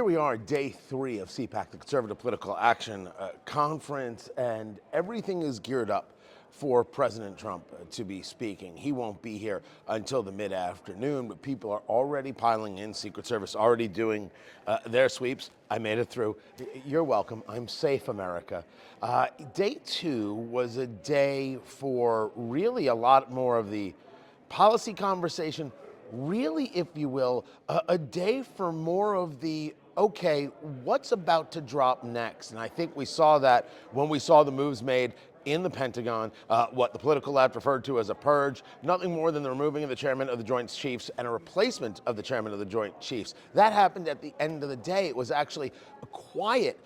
Here we are, day 3 of CPAC, the Conservative Political Action Conference, and everything is geared up for President Trump to be speaking. He won't be here until the mid-afternoon, but people are already piling in. Secret Service already doing their sweeps. I made it through. You're welcome. I'm safe, America. Day 2 was a day for really a lot more of the policy conversation, really, if you will, a day for more of the, okay, what's about to drop next? And I think we saw that when we saw the moves made in the Pentagon, what the political left referred to as a purge, nothing more than the removing of the chairman of the Joint Chiefs and a replacement of the chairman of the Joint Chiefs. That happened at the end of the day. It was actually quiet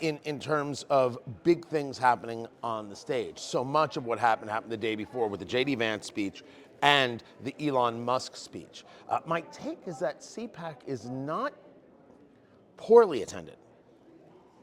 in terms of big things happening on the stage. So much of what happened the day before with the J.D. Vance speech and the Elon Musk speech. My take is that CPAC is not poorly attended,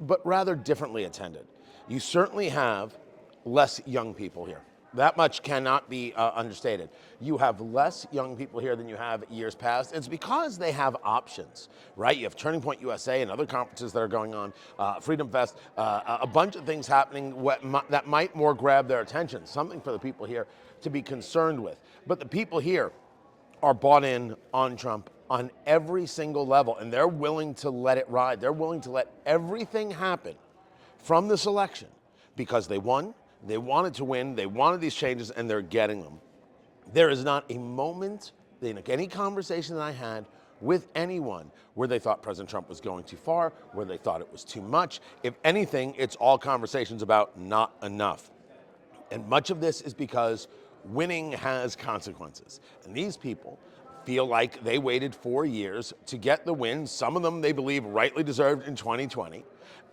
but rather differently attended. You certainly have less young people here. That much cannot be understated. You have less young people here than you have years past. It's because they have options, right? You have Turning Point USA and other conferences that are going on, Freedom Fest, a bunch of things happening that might more grab their attention, something for the people here to be concerned with. But the people here are bought in on Trump on every single level, and they're willing to let it ride. They're willing to let everything happen from this election because they won. They wanted to win, they wanted these changes, and they're getting them. There is not a moment in any conversation that I had with anyone where they thought President Trump was going too far, where they thought it was too much. If anything, it's all conversations about not enough. And much of this is because winning has consequences. And these people feel like they waited 4 years to get the win. Some of them they believe rightly deserved in 2020.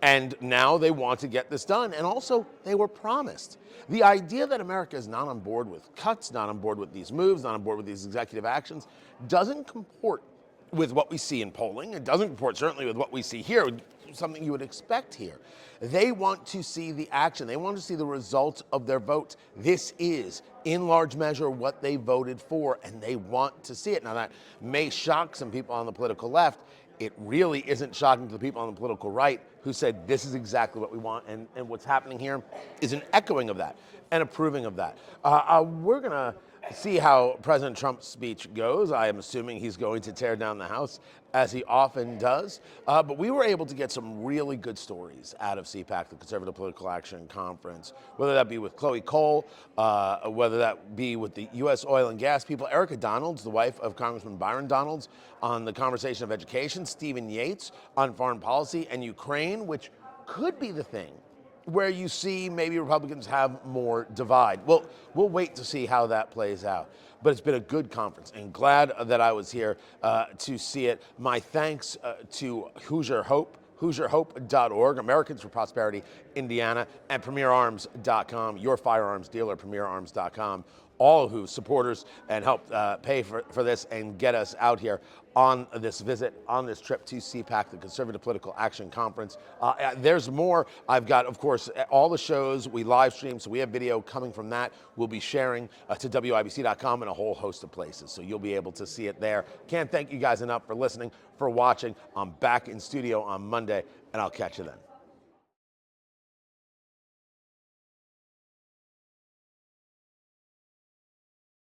And now they want to get this done. And also, they were promised. The idea that America is not on board with cuts, not on board with these moves, not on board with these executive actions, doesn't comport with what we see in polling. It doesn't comport certainly with what we see here, something you would expect here. They want to see the action. They want to see the results of their votes. This is, in large measure, what they voted for, and they want to see it. Now, that may shock some people on the political left. It really isn't shocking to the people on the political right who said this is exactly what we want, and what's happening here is an echoing of that and approving of that. We're going to see how President Trump's speech goes. I am assuming he's going to tear down the House, as he often does. But we were able to get some really good stories out of CPAC, the Conservative Political Action Conference, whether that be with Chloe Cole, whether that be with the U.S. oil and gas people, Erica Donalds, the wife of Congressman Byron Donalds, on the conversation of education, Stephen Yates on foreign policy, and Ukraine, which could be the thing where you see maybe Republicans have more divide. Well, we'll wait to see how that plays out. But it's been a good conference, and glad that I was here to see it. My thanks to Hoosier Hope, HoosierHope.org, Americans for Prosperity, Indiana, and PremierArms.com, your firearms dealer, PremierArms.com, all who supporters and help pay for this and get us out here on this visit, on this trip to CPAC, the Conservative Political Action Conference. There's more. I've got, of course, all the shows we live stream, so we have video coming from that. We'll be sharing to WIBC.com and a whole host of places, so you'll be able to see it there. Can't thank you guys enough for listening, for watching. I'm back in studio on Monday, and I'll catch you then.